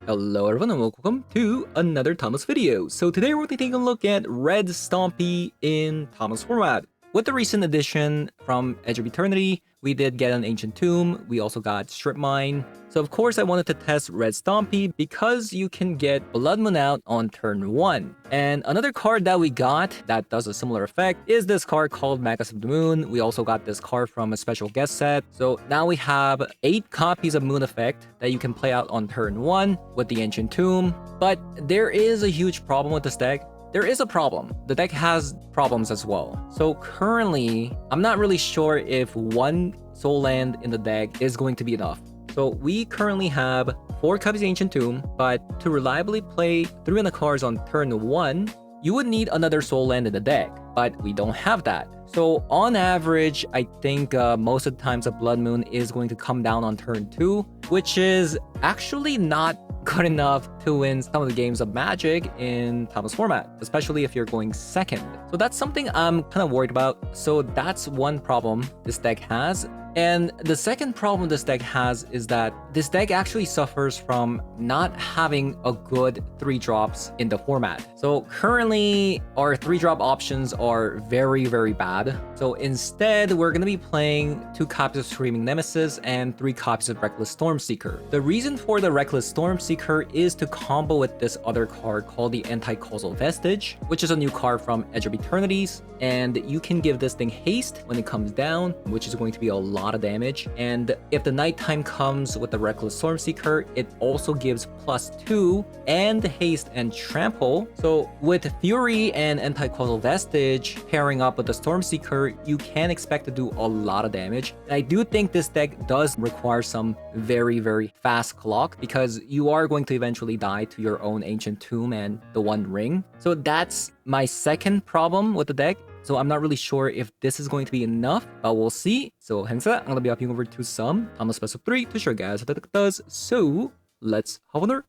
Hello everyone and welcome to another Thomas video. So today we're going to take a look at Red Stompy in Thomas format. With the recent addition from Edge of Eternity, we did get an Ancient Tomb, we also got Strip Mine. So of course I wanted to test Red Stompy because you can get Blood Moon out on turn 1. And another card that we got that does a similar effect is this card called Magus of the Moon. We also got this card from a special guest set. So now we have 8 copies of Moon Effect that you can play out on turn 1 with the Ancient Tomb. But there is a huge problem with this deck. There is a problem. The deck has problems as well. So currently, I'm not really sure if one soul land in the deck is going to be enough. So we currently have 4 copies of Ancient Tomb, but to reliably play 3 of the cards on turn 1, you would need another soul land in the deck, but we don't have that. So on average, I think most of the times a Blood Moon is going to come down on turn 2, which is actually not good enough to win some of the games of Magic in Thomas format, especially if you're going second. So that's something I'm kind of worried about. So that's one problem this deck has. And the second problem this deck has is that this deck actually suffers from not having a good 3-drops in the format. So currently our 3-drop options are very, very bad. So instead, we're going to be playing 2 copies of Screaming Nemesis and 3 copies of Reckless Stormseeker. The reason for the Reckless Stormseeker is to combo with this other card called the Anti-Causal Vestige, which is a new card from Edge of Eternities. And you can give this thing haste when it comes down, which is going to be a lot of damage. And if the nighttime comes with the Reckless Stormseeker, it also gives +2 and haste and trample. So with Fury and Anti-Causal Vestige pairing up with the Stormseeker, you can expect to do a lot of damage. And I do think this deck does require some very, very fast clock because you are going to eventually die to your own Ancient Tomb and the One Ring. So that's my second problem with the deck. So I'm not really sure if this is going to be enough, but we'll see. So hence that, I'm going to be hopping over to some Thomas Best of 3 to show you guys what the deck does. So let's hop on there.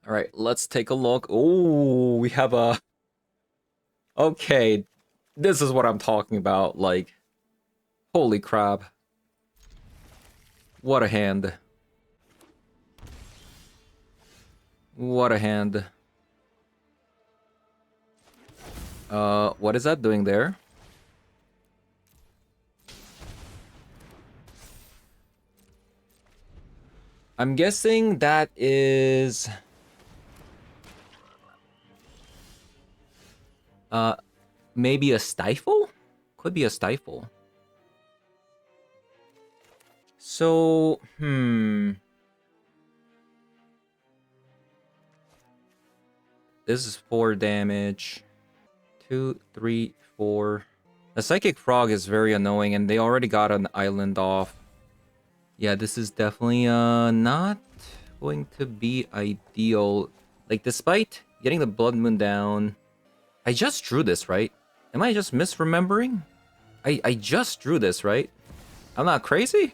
All right, let's take a look. Oh, we have a... Okay, this is what I'm talking about. Like, holy crap. What a hand. What a hand. What is that doing there? I'm guessing that is... maybe a Stifle? Could be a Stifle. So, This is 4 damage. 2, 3, 4. The Psychic Frog is very annoying, and they already got an island off. Yeah, this is definitely not going to be ideal. Like, despite getting the Blood Moon down, I just drew this, right? Am I just misremembering? I just drew this, right? I'm not crazy?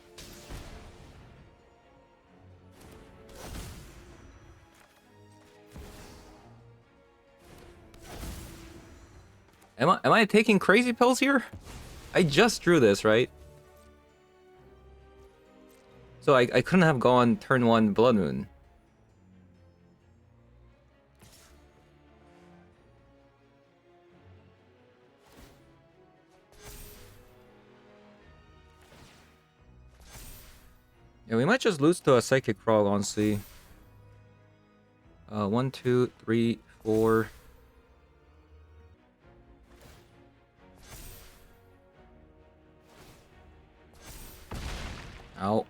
Am I taking crazy pills here? I just drew this, right? So I couldn't have gone turn 1 Blood Moon. Yeah, we might just lose to a Psychic Frog, honestly. 1, 2, 3, 4. Ow.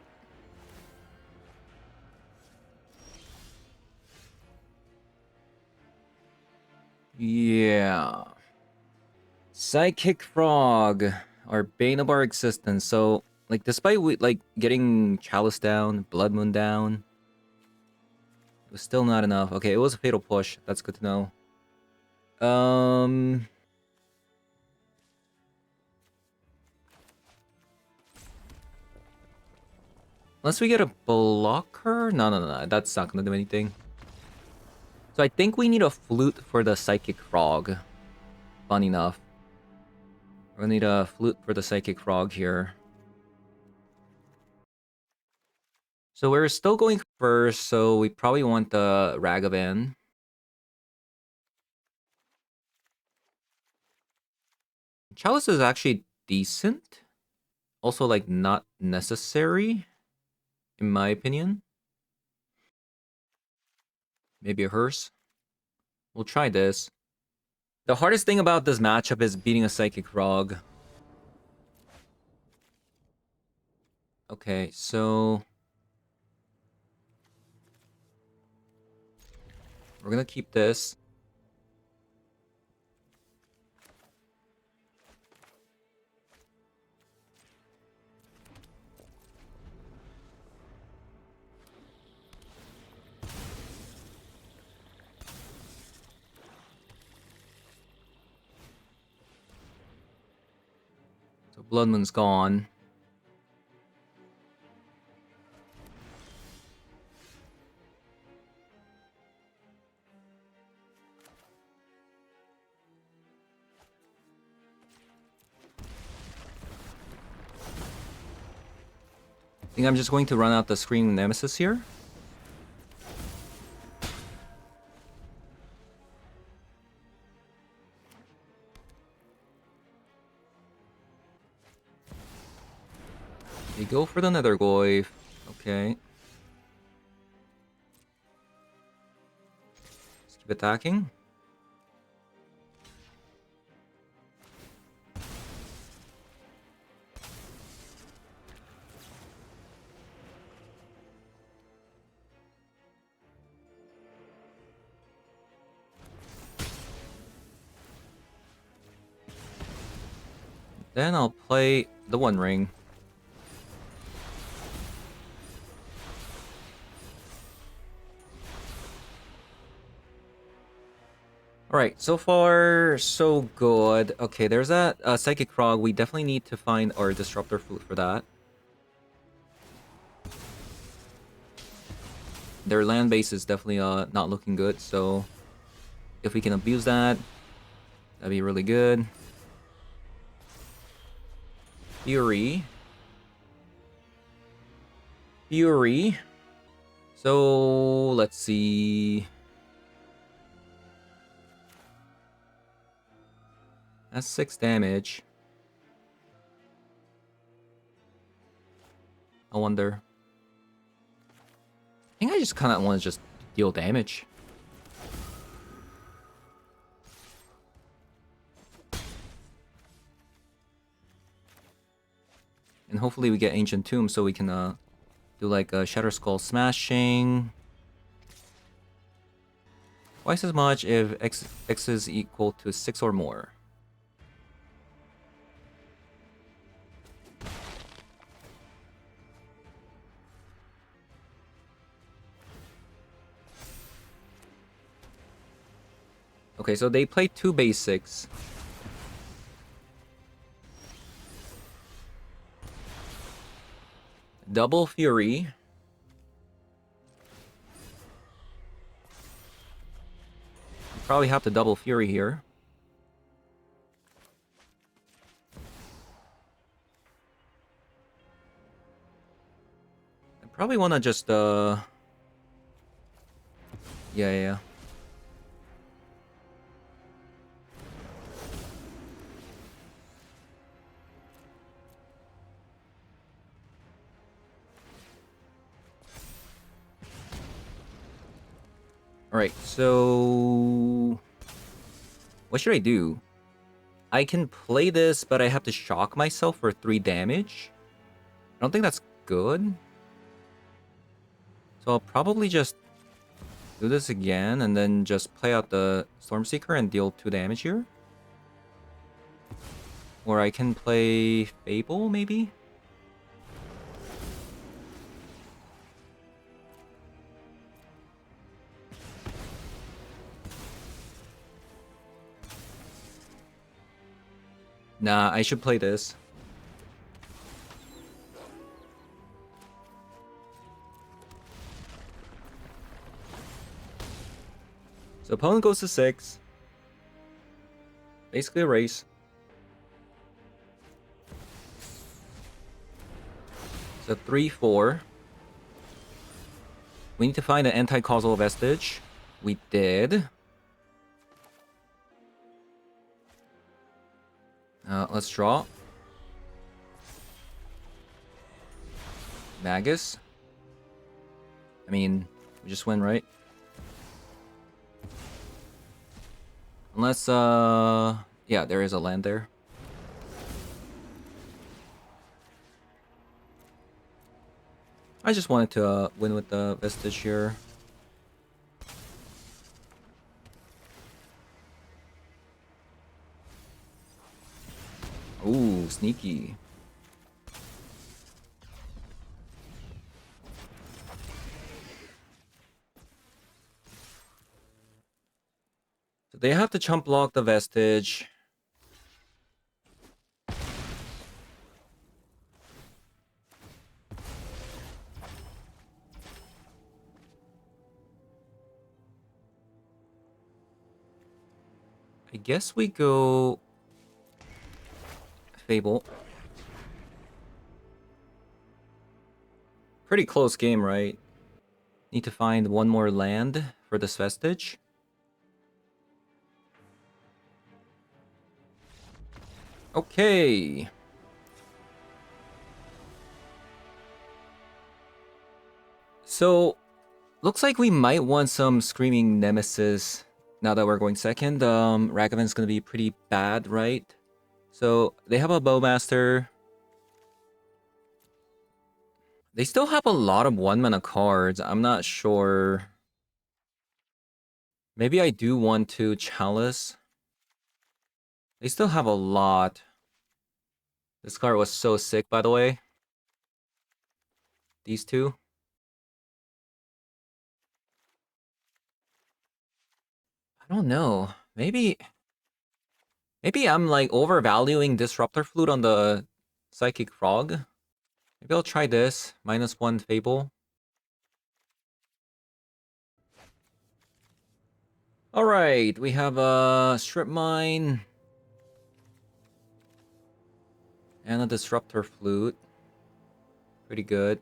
Yeah. Psychic Frog, or Bane of our existence. So, like, despite we getting Chalice down, Blood Moon down, it was still not enough. Okay, it was a fatal push. That's good to know. Unless we get a blocker? No. That's not gonna do anything. So I think we need a flute for the Psychic Frog. Fun enough. We're gonna need a flute for the Psychic Frog here. So we're still going first, so we probably want the Ragavan. Chalice is actually decent. Also, like, not necessary, in my opinion. Maybe a Hearse. We'll try this. The hardest thing about this matchup is beating a Psychic Frog. Okay, so... we're gonna keep this. So Blood Moon's gone. I think I'm just going to run out the Screaming Nemesis here. They go for the Nethergoyf. Okay. Let's keep attacking. Then I'll play the One Ring. Alright, so far, so good. Okay, there's that Psychic Frog. We definitely need to find our Disruptor Flute for that. Their land base is definitely not looking good, so if we can abuse that, that'd be really good. Fury. Fury. So, let's see. That's 6 damage. I wonder. I think I just kind of want to just deal damage. And hopefully we get Ancient Tomb so we can do like a Shatter Skull smashing. Twice as much if X is equal to 6 or more. Okay, so they play 2 basics. Double Fury. Probably have to double Fury here. I probably want to just yeah. Alright, so... what should I do? I can play this, but I have to shock myself for 3 damage. I don't think that's good. So I'll probably just do this again, and then just play out the Stormseeker and deal 2 damage here. Or I can play Fable, maybe? Nah, I should play this. So opponent goes to 6. Basically a race. So 3-4. We need to find an anti-causal vestige. We did. Let's draw. Magus. I mean, we just win, right? Unless, yeah, there is a land there. I just wanted to win with the vestige here. Ooh, sneaky. So they have to chump block the vestige. I guess we go Fable. Pretty close game, right? Need to find one more land for this vestige. Okay. So, looks like we might want some Screaming Nemesis now that we're going second. Ragavan's gonna be pretty bad, right? So, they have a Bowmaster. They still have a lot of 1-mana cards. I'm not sure. Maybe I do want to Chalice. They still have a lot. This card was so sick, by the way. These two. I don't know. Maybe I'm like overvaluing Disruptor Flute on the Psychic Frog. Maybe I'll try this. -1 Fable. Alright, we have a Strip Mine. And a Disruptor Flute. Pretty good.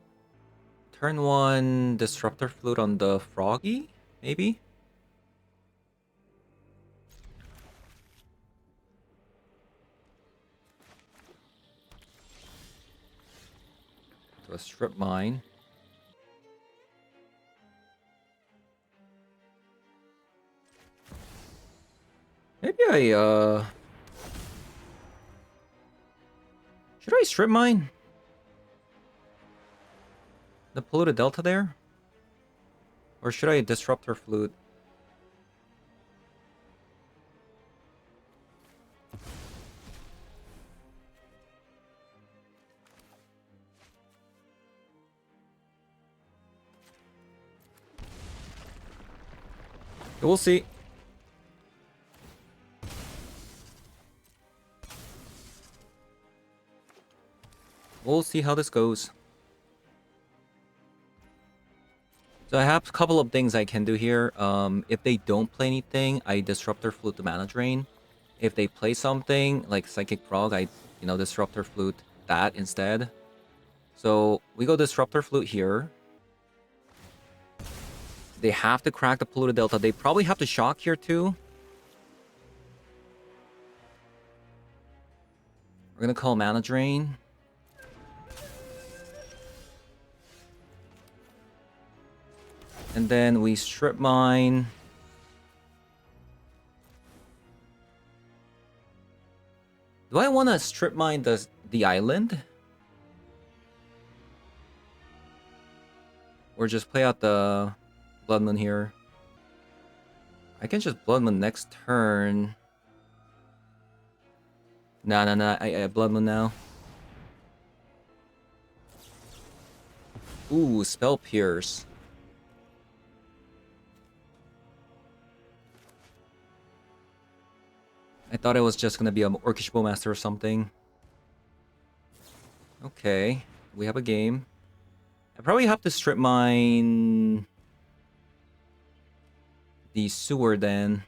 Turn 1 Disruptor Flute on the Froggy? Maybe? So a Strip Mine. Maybe I, should I Strip Mine? The Polluted Delta there? Or should I Disruptor Flute? We'll see. We'll see how this goes. So I have a couple of things I can do here. If they don't play anything, I Disruptor Flute the Mana Drain. If they play something like Psychic Frog, I Disruptor Flute that instead. So we go Disruptor Flute here. They have to crack the Polluted Delta. They probably have to Shock here too. We're gonna call Mana Drain. And then we Strip Mine. Do I want to Strip Mine the island? Or just play out the Blood Moon here? I can just Blood Moon next turn. Nah. I Blood Moon now. Ooh, Spell Pierce. I thought it was just gonna be an Orcish Bowmaster or something. Okay, we have a game. I probably have to Strip Mine the Sewer then.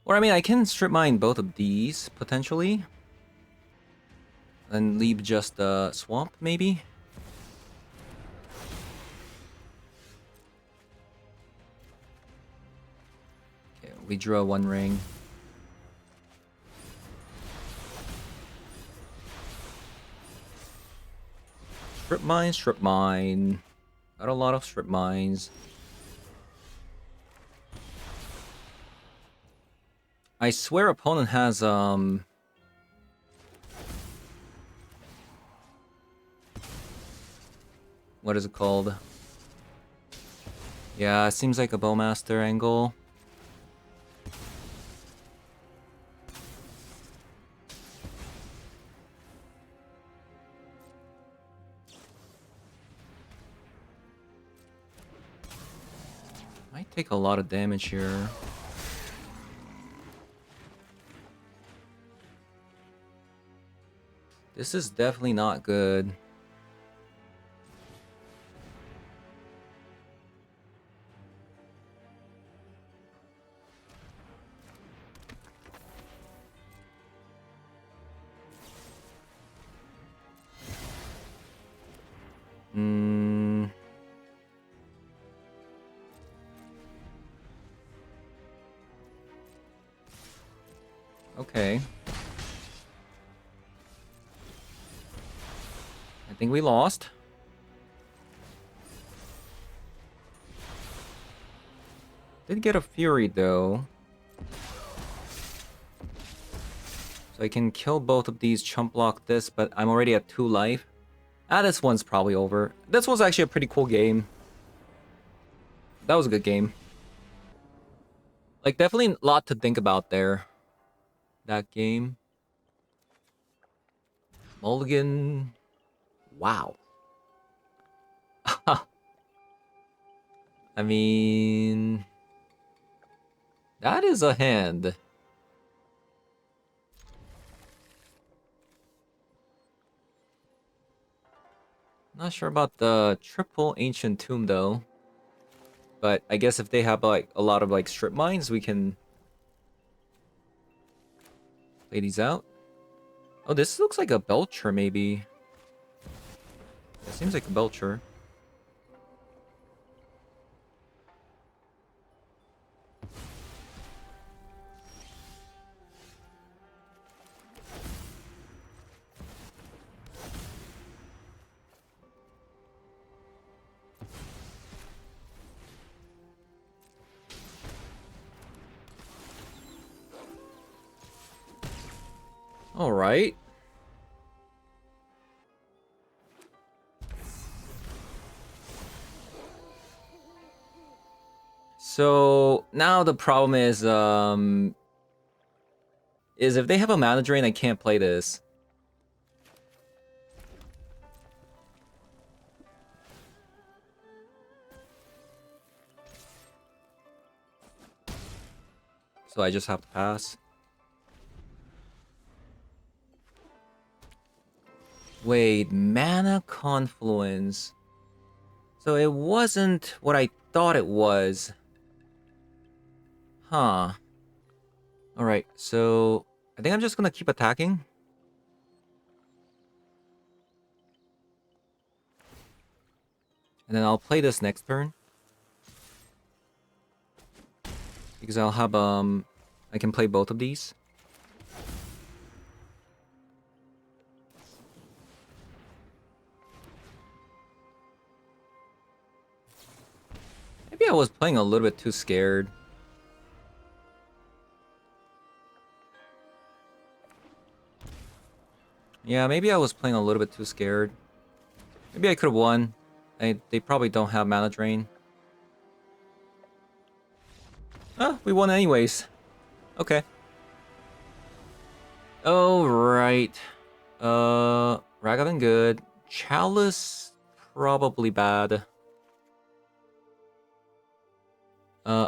Or I mean, I can strip mine both of these, potentially. And leave just the swamp, maybe? Okay, we draw one ring. Strip mine, strip mine. Got a lot of strip mines. I swear opponent has, what is it called? Yeah, it seems like a Bowmaster angle. Might take a lot of damage here. This is definitely not good. Okay. I think we lost. Did get a Fury though. So I can kill both of these, chump block this, but I'm already at 2 life. Ah, this one's probably over. This was actually a pretty cool game. That was a good game. Like, definitely a lot to think about there. That game. Mulligan. Wow. I mean... that is a hand. Not sure about the triple ancient tomb though. But I guess if they have like a lot of like strip mines, we can play these out. Oh, this looks like a Belcher maybe. It seems like a Belcher. All right. So now the problem is if they have a mana drain, I can't play this. So I just have to pass. Wait, mana confluence. So it wasn't what I thought it was. Huh. Alright, so I think I'm just gonna keep attacking. And then I'll play this next turn. Because I'll have, I can play both of these. Maybe I was playing a little bit too scared. Yeah, maybe I was playing a little bit too scared. Maybe I could have won. They probably don't have mana drain. Oh, we won anyways. Okay. Oh, right. Ragavan good. Chalice, probably bad.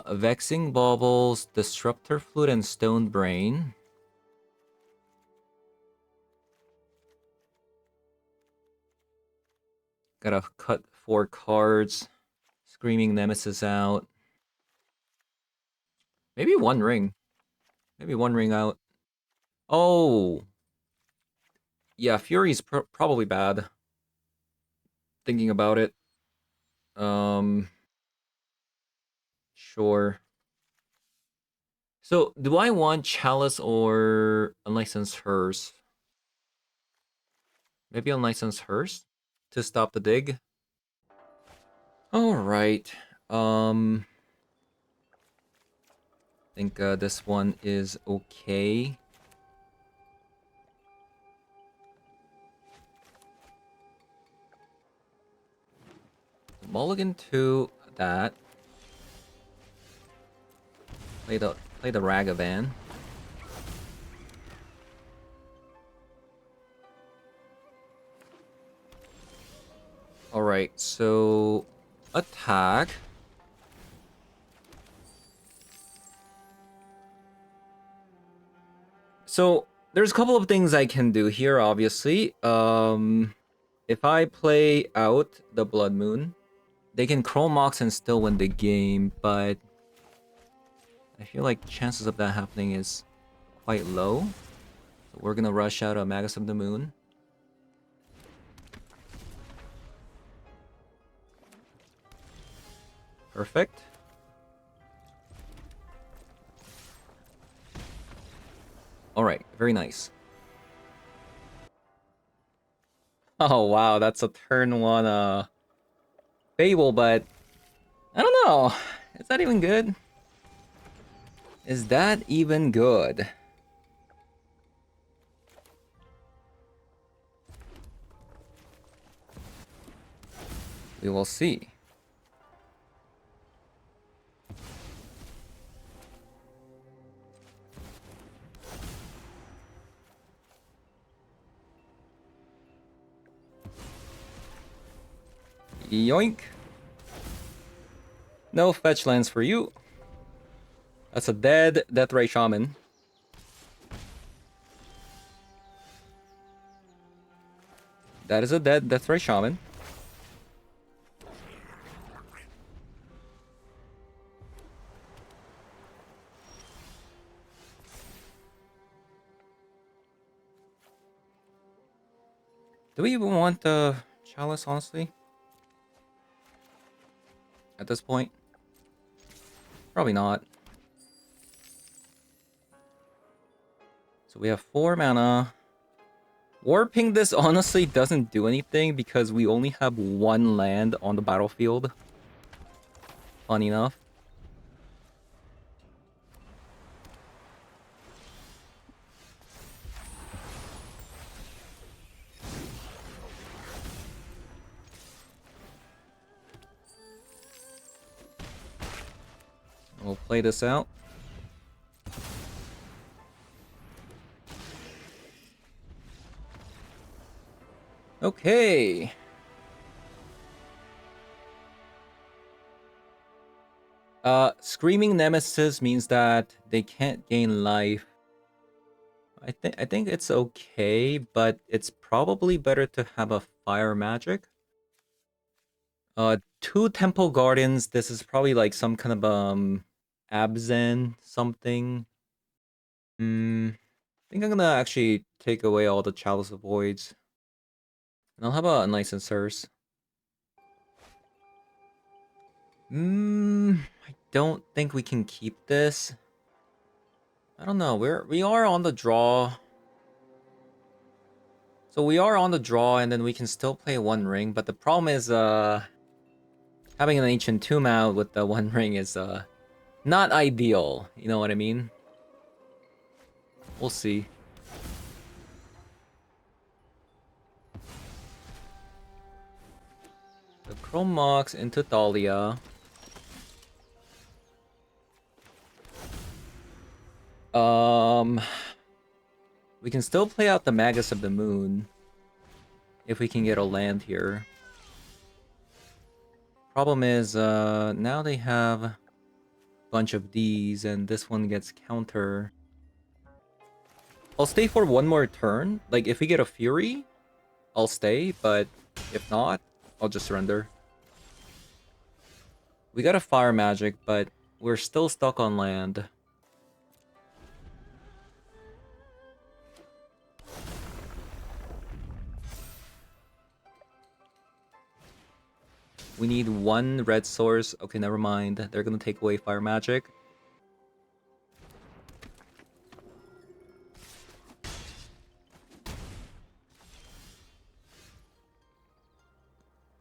Vexing Baubles, Disruptor Flute, and Stone Brain. Gotta cut 4 cards. Screaming Nemesis out. Maybe 1 ring. Maybe one ring out. Oh! Yeah, Fury's probably bad. Thinking about it. Sure. So, do I want Chalice or Unlicensed Hearse? Maybe Unlicensed Hearse? To stop the dig? Alright. I think this one is okay. Mulligan to that. Play the Ragavan. Alright, so attack. So there's a couple of things I can do here, obviously. If I play out the Blood Moon, they can Chrome Mox and still win the game, but I feel like chances of that happening is quite low. So we're gonna rush out a Magus of the Moon. Perfect. Alright, very nice. Oh wow, that's a turn 1 Fable, but I don't know. Is that even good? Is that even good? We will see. Yoink. No fetch lands for you. That's a dead Deathray Shaman. That is a dead Deathray Shaman. Do we even want the Chalice, honestly? At this point? Probably not. So we have 4 mana. Warping this honestly doesn't do anything because we only have 1 land on the battlefield. Fun enough. We'll play this out. Okay. Screaming Nemesis means that they can't gain life. I think it's okay, but it's probably better to have a fire magic. 2 Temple Guardians. This is probably like some kind of Abzen something. I think I'm gonna actually take away all the Chalice of Voids. And I'll have a Unlicensed Hearse. I don't think we can keep this. I don't know. We are on the draw. So we are on the draw, and then we can still play 1 ring. But the problem is, having an Ancient Tomb out with the 1 ring is not ideal. You know what I mean? We'll see. The Chrome Mox into Thalia. We can still play out the Magus of the Moon if we can get a land here. Problem is, now they have a bunch of these, and this one gets counter. I'll stay for 1 more turn. Like, if we get a Fury, I'll stay, but if not, I'll just surrender. We got a Fire Magic, but we're still stuck on land. We need one red source. Okay, never mind. They're gonna take away fire magic.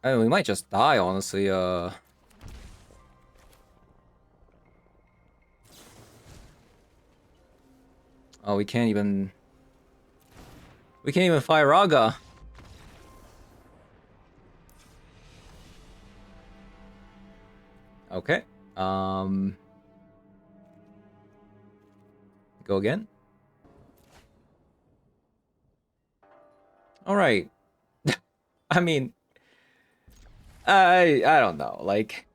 I mean, we might just die, honestly. Oh, we can't even... We can't even fire Raga. Okay. Go again. All right. I mean, I don't know. Like,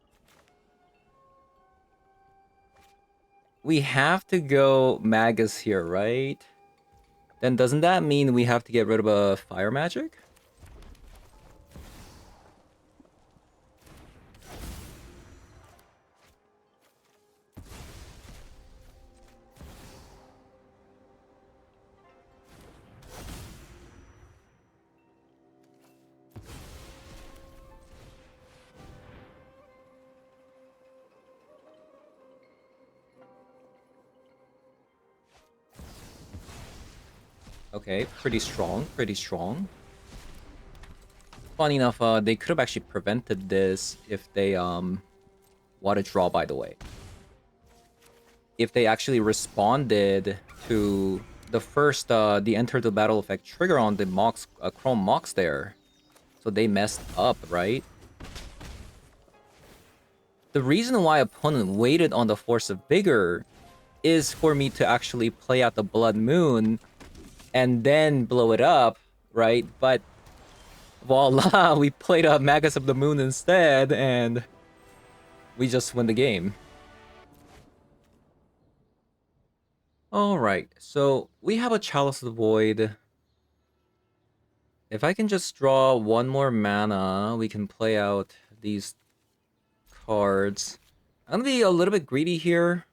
we have to go Magus here, right? Then doesn't that mean we have to get rid of a fire magic? Okay, pretty strong, pretty strong. Funny enough, they could have actually prevented this if they want to draw, by the way. If they actually responded to the first the enter the battle effect trigger on the Mox Chrome Mox there. So they messed up, right? The reason why opponent waited on the Force of Vigor is for me to actually play out the Blood Moon and then blow it up, right? But voila, we played a Magus of the Moon instead, and we just win the game. Alright, so we have a Chalice of the Void. If I can just draw one more mana, we can play out these cards. I'm gonna be a little bit greedy here,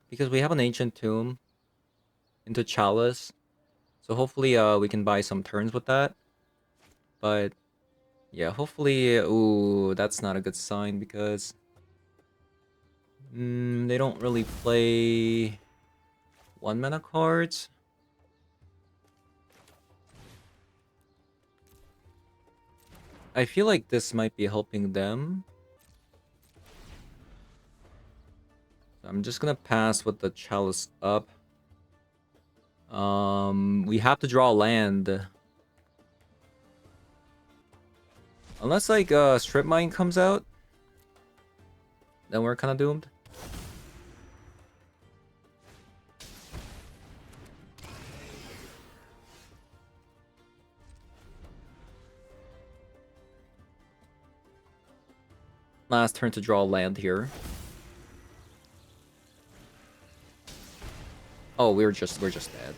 because we have an Ancient Tomb into Chalice. So hopefully we can buy some turns with that. But yeah, hopefully... Ooh, that's not a good sign, because... they don't really play... 1-mana cards. I feel like this might be helping them. I'm just gonna pass with the Chalice up. We have to draw land. Unless, like, Strip Mine comes out, then we're kind of doomed. Last turn to draw land here. Oh, we're just dead.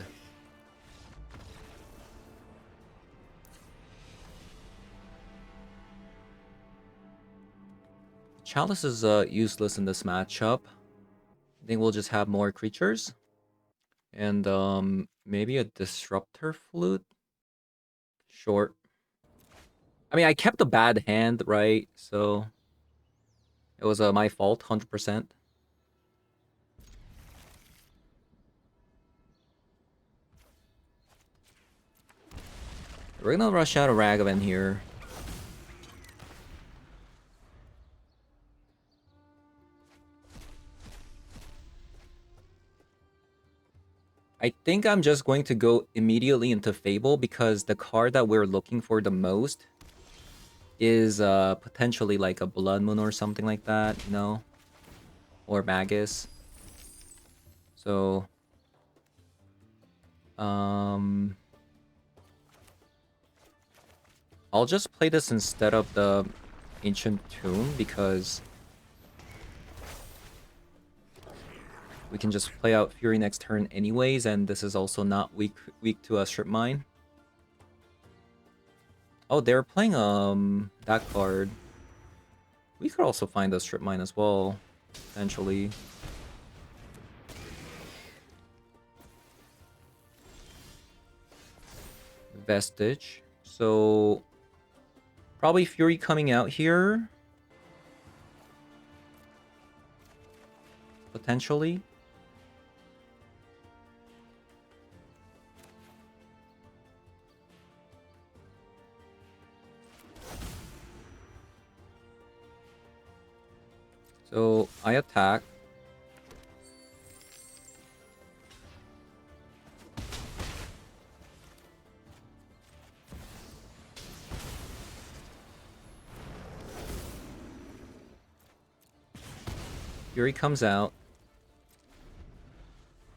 Chalice is useless in this matchup. I think we'll just have more creatures. And maybe a Disruptor Flute? Sure. I mean, I kept a bad hand, right? So it was my fault, 100%. We're gonna rush out a Ragavan here. I think I'm just going to go immediately into Fable because the card that we're looking for the most is potentially like a Blood Moon or something like that, you know? Or Magus. So... I'll just play this instead of the Ancient Tomb because we can just play out Fury next turn anyways, and this is also not weak to a Strip Mine. Oh, they're playing that card. We could also find a Strip Mine as well, potentially. Vestige. So probably Fury coming out here. potentially. So I attack. Fury comes out.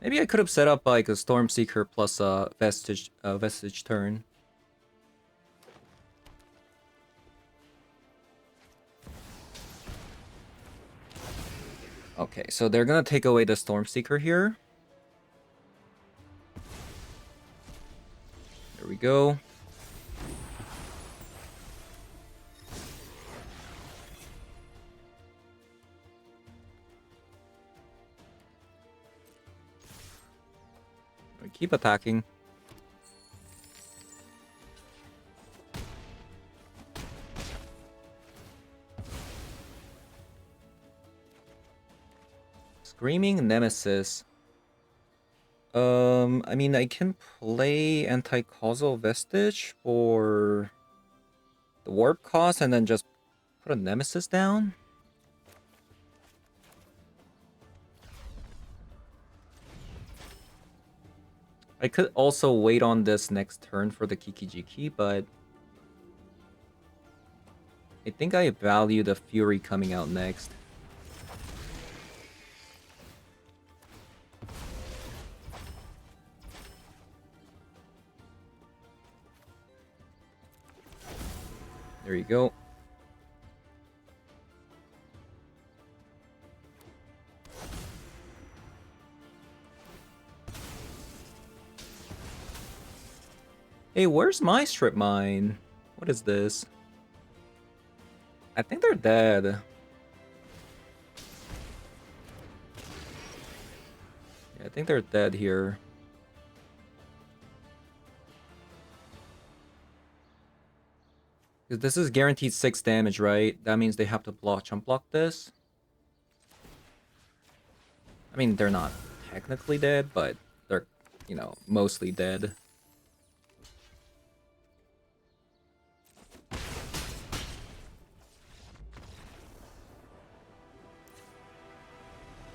Maybe I could have set up like a Stormseeker plus a Vestige turn. Okay, so they're gonna take away the Stormseeker here. There we go. We keep attacking. Screaming Nemesis. I mean, I can play Anti-Causal Vestige for the warp cost and then just put a Nemesis down. I could also wait on this next turn for the Kikijiki, but I think I value the Fury coming out next. There you go. Hey, where's my strip mine? What is this? I think they're dead. Yeah, I think they're dead here. Because this is guaranteed 6 damage, right? That means they have to chump block this. I mean, they're not technically dead, but they're, you know, mostly dead.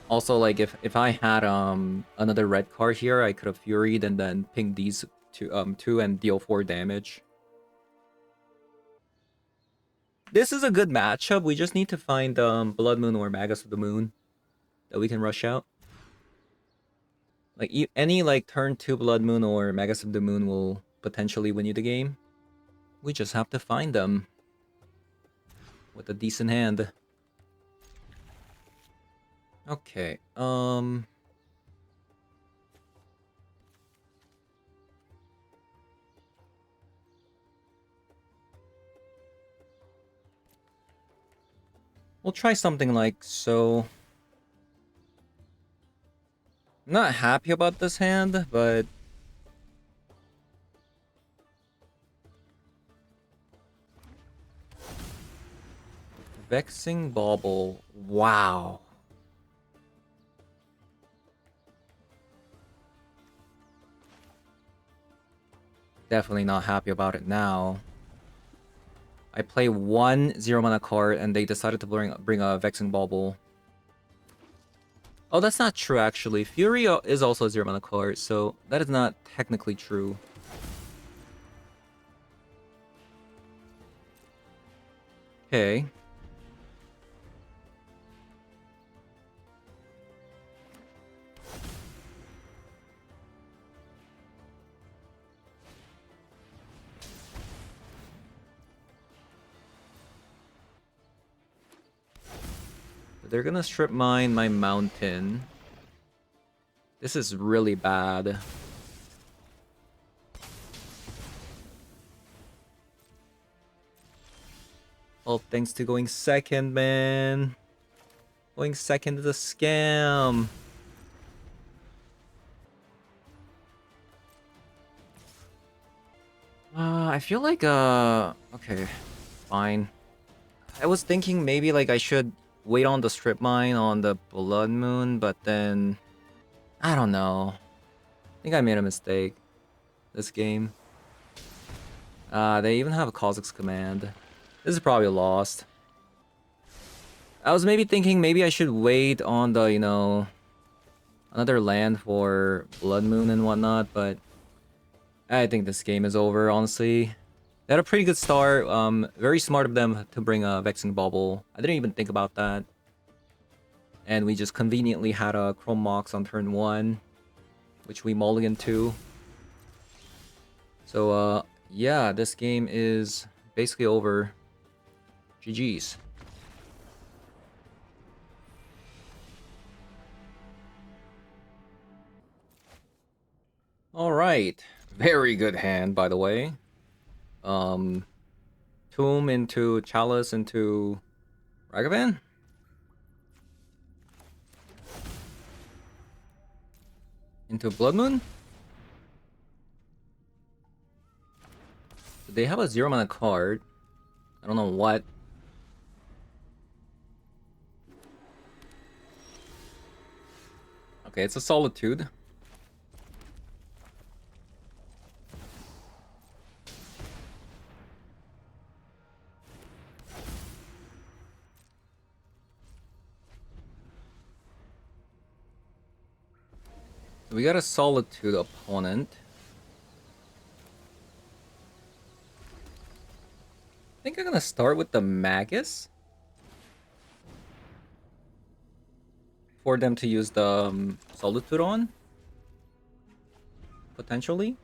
Also, like, if I had another red card here, I could have Furied and then ping these two and deal 4 damage. This is a good matchup. We just need to find Blood Moon or Magus of the Moon that we can rush out. Like any like turn 2 Blood Moon or Magus of the Moon will potentially win you the game. We just have to find them with a decent hand. Okay. We'll try something like so. I'm not happy about this hand, but Vexing Bauble. Wow. Definitely not happy about it now. I play 1 0-mana card and they decided to bring a Vexing Bauble. Oh, that's not true actually. Fury is also a 0-mana card, so that is not technically true. Okay. They're gonna strip mine my mountain. This is really bad. All thanks to going second, man. Going second is a scam. I feel like okay, fine. I was thinking maybe like I should wait on the strip mine on the Blood Moon, but then I don't know. I think I made a mistake this game. They even have a Kha'Zix command. This is probably lost. I was maybe thinking maybe I should wait on the, you know, another land for Blood Moon and whatnot, but I think this game is over, honestly. They had a pretty good start. Very smart of them to bring a Vexing Bubble. I didn't even think about that. And we just conveniently had a Chrome Mox on turn 1, which we mulliganed to. So, yeah, this game is basically over. GG's. Alright. Very good hand, by the way. Tomb into Chalice into Ragavan? Into Blood Moon? They have a 0 mana card. I don't know what. Okay, it's a Solitude. So we got a Solitude opponent. I think I'm gonna start with the Magus. For them to use the Solitude on. Potentially.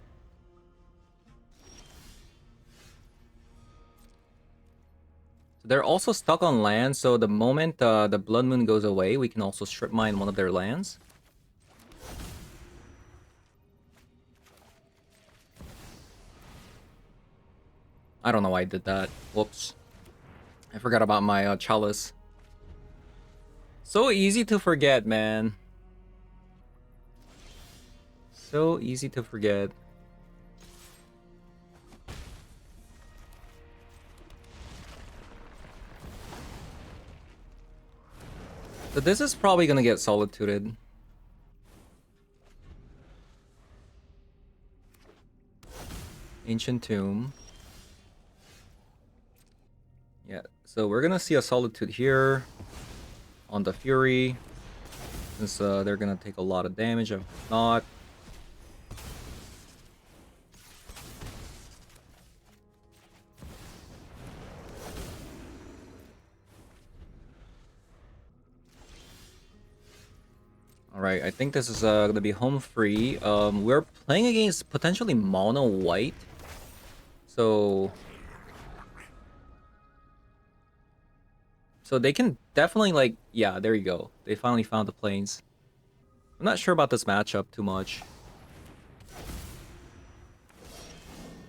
So they're also stuck on land, so the moment the Blood Moon goes away, we can also strip mine one of their lands. I don't know why I did that. Whoops. I forgot about my Chalice. So easy to forget, man. So easy to forget. So this is probably gonna get Solituded. Ancient Tomb. Yeah, so we're gonna see a Solitude here on the Fury, since they're gonna take a lot of damage. If not, alright, I think this is gonna be home free. We're playing against potentially mono white, so they can definitely, like, yeah, there you go. They finally found the planes. I'm not sure about this matchup too much.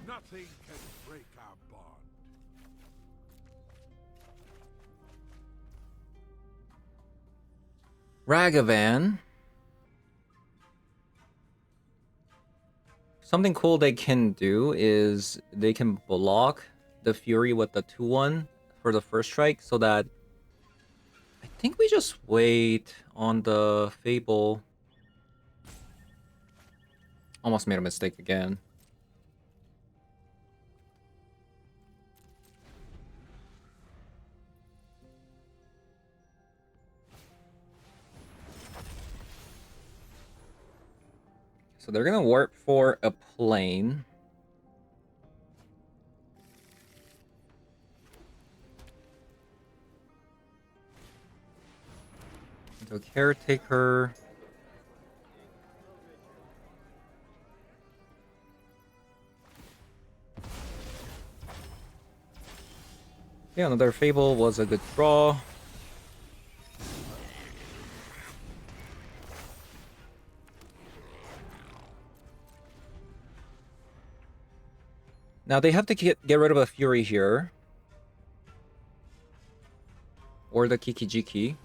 Nothing can break our bond. Ragavan. Something cool they can do is they can block the Fury with the 2-1 for the first strike, so that I think we just wait on the Fable. Almost made a mistake again. So they're gonna warp for a plane. Into a Caretaker. Yeah, another Fable was a good draw. Now they have to get rid of a Fury here. Or the Kiki-Jiki.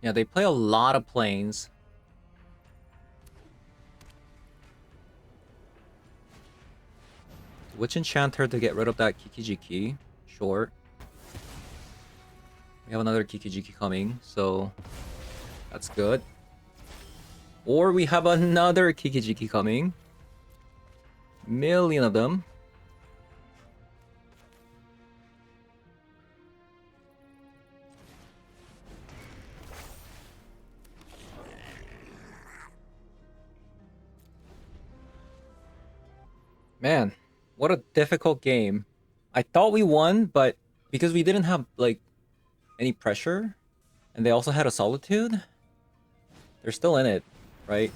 Yeah, they play a lot of planes. Witch Enchanter to get rid of that Kikijiki. Sure. We have another Kikijiki coming, so that's good. Or we have another Kikijiki coming. Million of them. Man, what a difficult game. I thought we won, but because we didn't have, like, any pressure, and they also had a Solitude, they're still in it, right?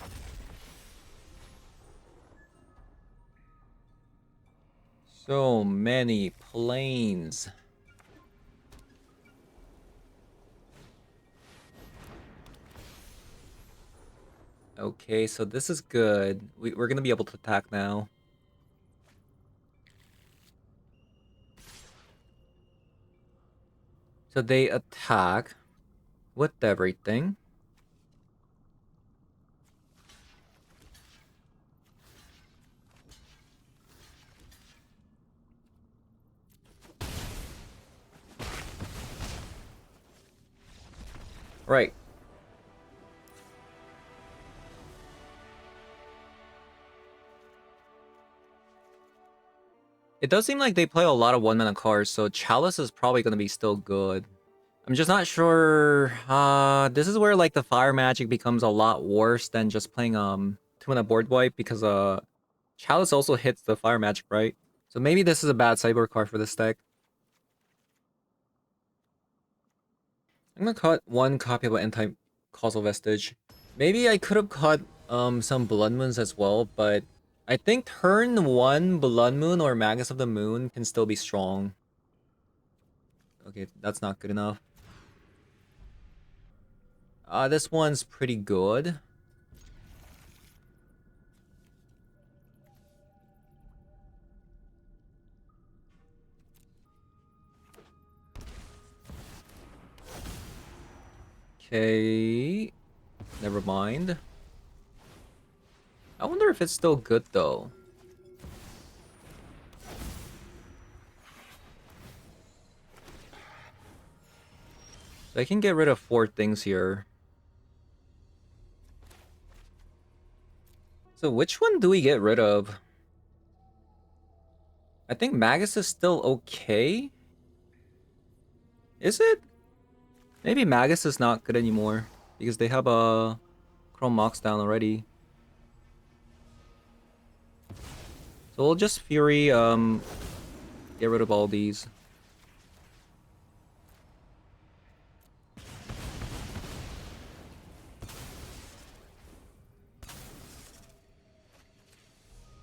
So many planes. Okay, so this is good. We're gonna be able to attack now. So they attack with everything. Right. It does seem like they play a lot of 1-mana cards, so Chalice is probably gonna be still good. I'm just not sure. This is where like the fire magic becomes a lot worse than just playing 2-mana board wipe, because Chalice also hits the fire magic, right? So maybe this is a bad sideboard card for this deck. I'm gonna cut one copy of Anti-Causal Vestige. Maybe I could have cut some Blood Moons as well, but I think turn 1 Blood Moon or Magus of the Moon can still be strong. Okay, that's not good enough. This one's pretty good. Okay, never mind. I wonder if it's still good though. So I can get rid of 4 things here. So which one do we get rid of? I think Magus is still okay. Is it? Maybe Magus is not good anymore because they have a Chrome Mox down already. So we'll just Fury get rid of all these.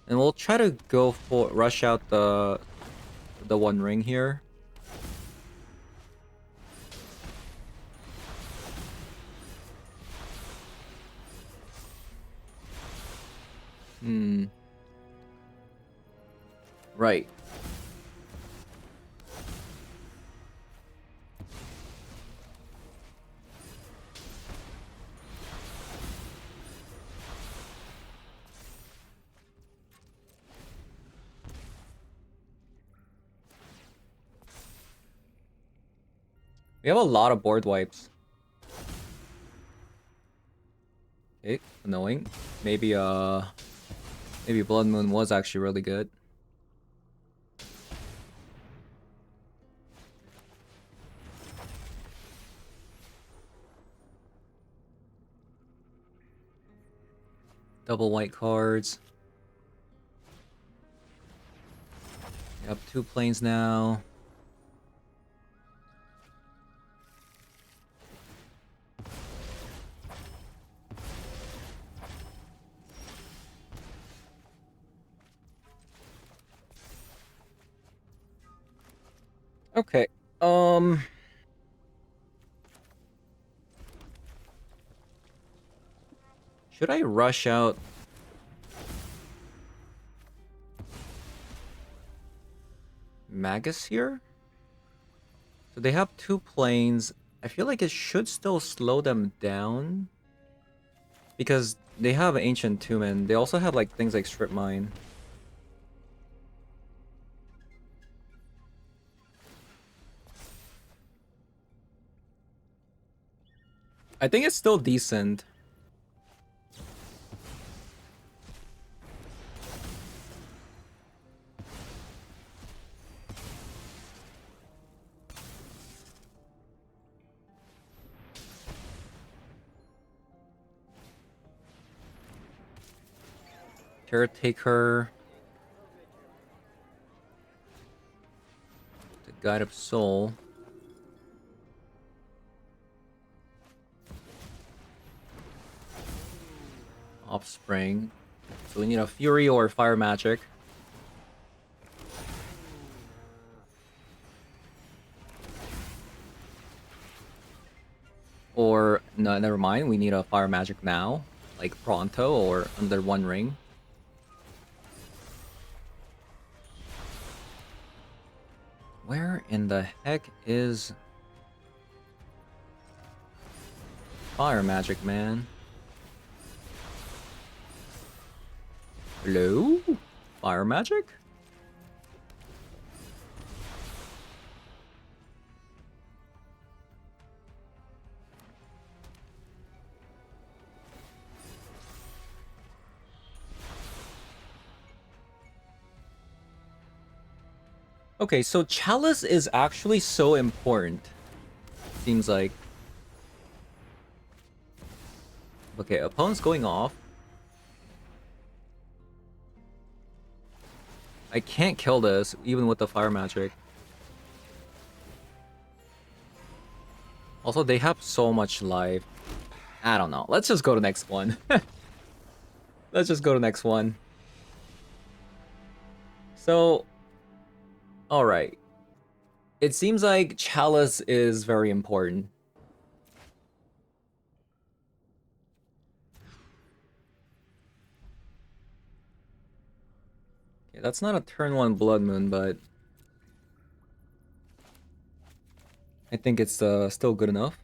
And we'll try to go for rush out the One Ring here. Right. We have a lot of board wipes. Okay, annoying. Maybe Blood Moon was actually really good. Double white cards. We have 2 planes now. Okay. Should I rush out? Magus here? So they have 2 planes. I feel like it should still slow them down, because they have Ancient Tomb and they also have like things like Strip Mine. I think it's still decent. Caretaker. The Guide of Soul. Offspring. So we need a Fury or Fire Magic. Or, no, never mind. We need a Fire Magic now. Like Pronto or under one ring. Where in the heck is Fire Magic, man? Hello? Fire Magic? Okay, so Chalice is actually so important. Seems like. Okay, opponent's going off. I can't kill this, even with the Fire Magic. Also, they have so much life. I don't know. Let's just go to next one. Let's just go to next one. So, alright. It seems like Chalice is very important. Okay, that's not a turn 1 Blood Moon, but I think it's still good enough.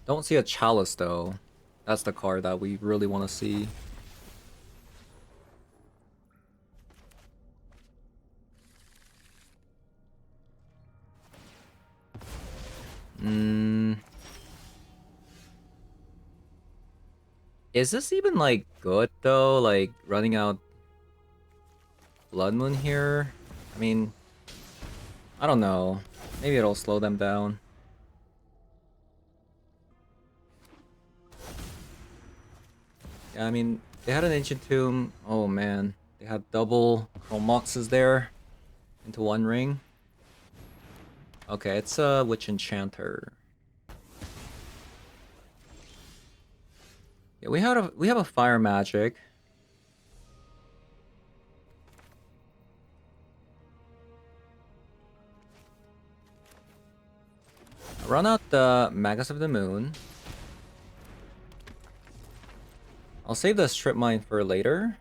Don't see a Chalice though. That's the card that we really want to see. Is this even like good though? Like running out Blood Moon here? I mean, I don't know. Maybe it'll slow them down. Yeah, I mean, they had an Ancient Tomb. Oh man, they had double Chromoxes there into one ring. Okay, it's a Witch Enchanter. Yeah, we have a Fire Magic. Run out the Magus of the Moon. I'll save the Strip Mine for later.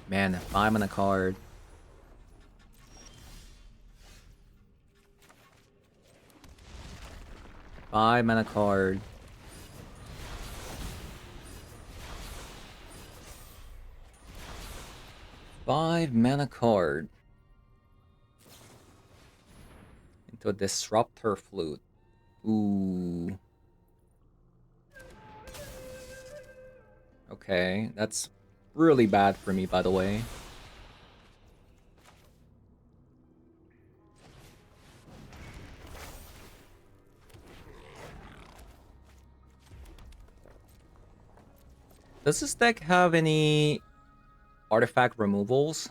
Man, 5 on a card. 5 mana card. Five mana card. Into a Disruptor Flute. Ooh. Okay, that's really bad for me, by the way. Does this deck have any artifact removals?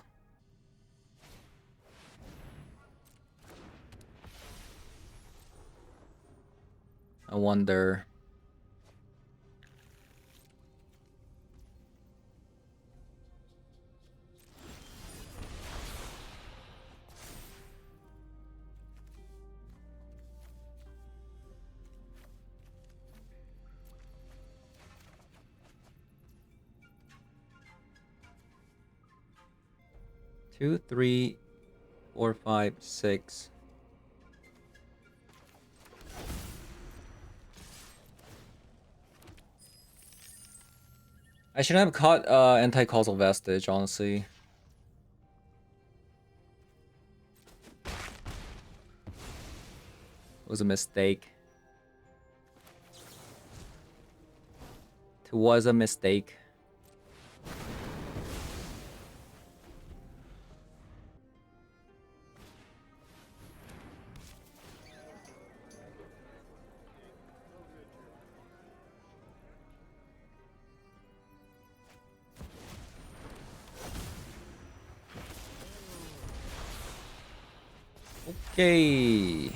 I wonder. Two, three, four, five, six. I should have caught anti-causal vestige, honestly. It was a mistake. It was a mistake. Okay.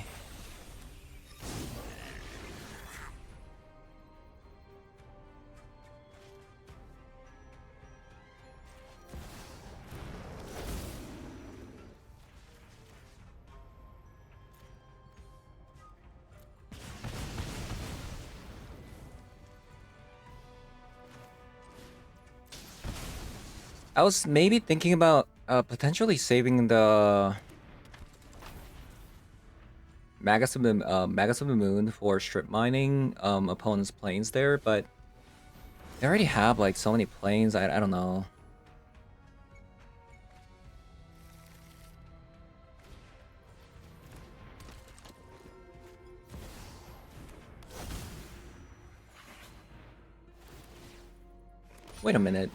I was maybe thinking about potentially saving the Magus of the Moon for strip mining opponents' planes there, but they already have like so many planes. I don't know. Wait a minute.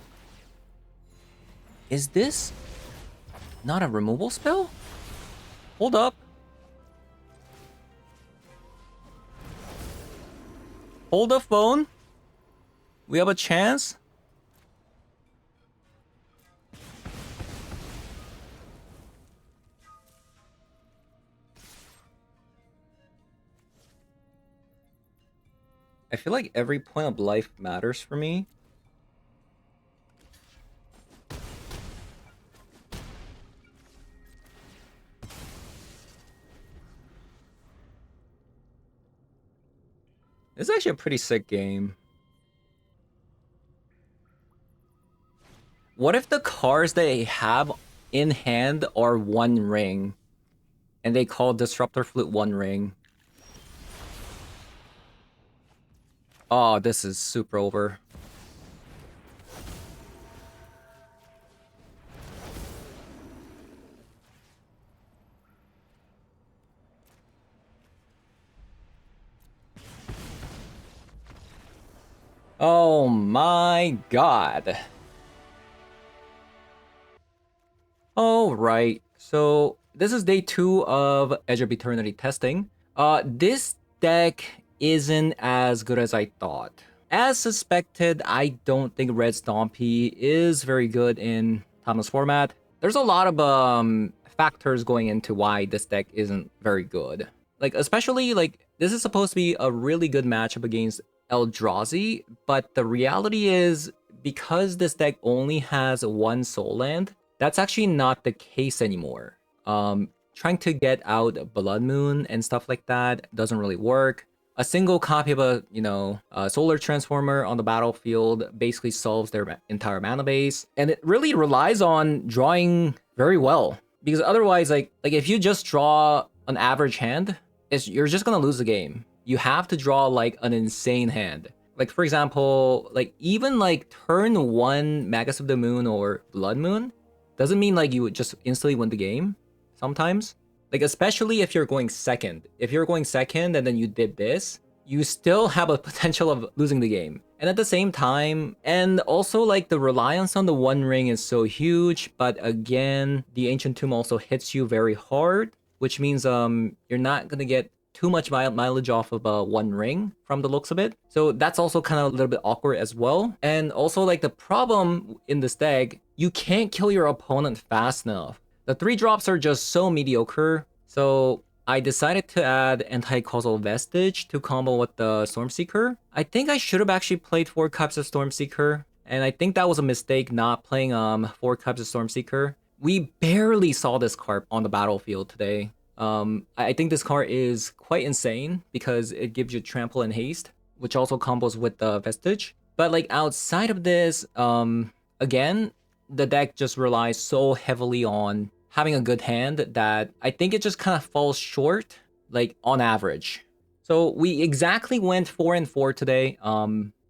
Is this not a removal spell? Hold up. Hold the phone. We have a chance. I feel like every point of life matters for me. This is actually a pretty sick game. What if the cards they have in hand are One Ring, and they call Disruptor Flute One Ring? Oh, this is super over. Oh my god. Alright, so this is day 2 of Edge of Eternity testing. This deck isn't as good as I thought. As suspected, I don't think Red Stompy is very good in Thomas format. There's a lot of factors going into why this deck isn't very good. Like, especially, like, this is supposed to be a really good matchup against Eldrazi, but the reality is, because this deck only has one soul land, that's actually not the case anymore. Trying to get out Blood Moon and stuff like that doesn't really work. A single copy of a solar transformer on the battlefield basically solves their entire mana base, and it really relies on drawing very well. Because otherwise, like if you just draw an average hand, you're just gonna lose the game. You have to draw like an insane hand. Like, for example, like even like turn 1 Magus of the Moon or Blood Moon doesn't mean like you would just instantly win the game sometimes. Like, especially if you're going second. If you're going second and then you did this, you still have a potential of losing the game. And at the same time, and also like the reliance on the One Ring is so huge, but again, the Ancient Tomb also hits you very hard, which means you're not gonna get too much mileage off of One Ring from the looks of it. So that's also kind of a little bit awkward as well. And also like the problem in this deck, you can't kill your opponent fast enough. The 3 drops are just so mediocre, so I decided to add Anti-Causal Vestige to combo with the Stormseeker. I think I should have actually played 4 Cups of Stormseeker, and I think that was a mistake not playing 4 Cups of Stormseeker. We barely saw this card on the battlefield today. I think this card is quite insane because it gives you Trample and Haste, which also combos with the Vestige. But like outside of this, again, the deck just relies so heavily on having a good hand that I think it just kind of falls short, like on average. So we exactly went 4-4 today.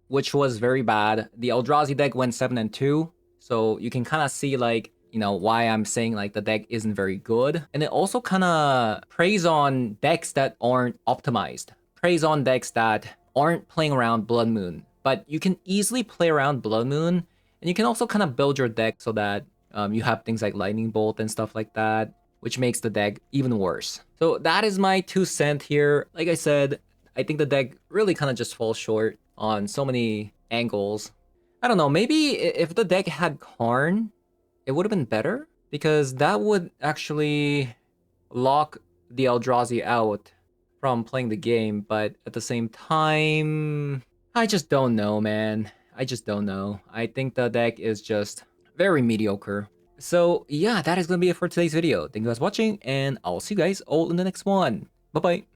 which was very bad. The Eldrazi deck went 7 and 2, so you can kind of see like, you know, why I'm saying like the deck isn't very good. And it also kind of preys on decks that aren't optimized, preys on decks that aren't playing around Blood Moon. But you can easily play around Blood Moon, and you can also kind of build your deck so that you have things like Lightning Bolt and stuff like that, which makes the deck even worse. So that is my 2 cents here. Like I said, I think the deck really kind of just falls short on so many angles. I don't know, maybe if the deck had Karn, it would have been better, because that would actually lock the Eldrazi out from playing the game, but at the same time, I just don't know, man. I just don't know. I think the deck is just very mediocre. So yeah, that is gonna be it for today's video. Thank you guys for watching, and I'll see you guys all in the next one. Bye-bye.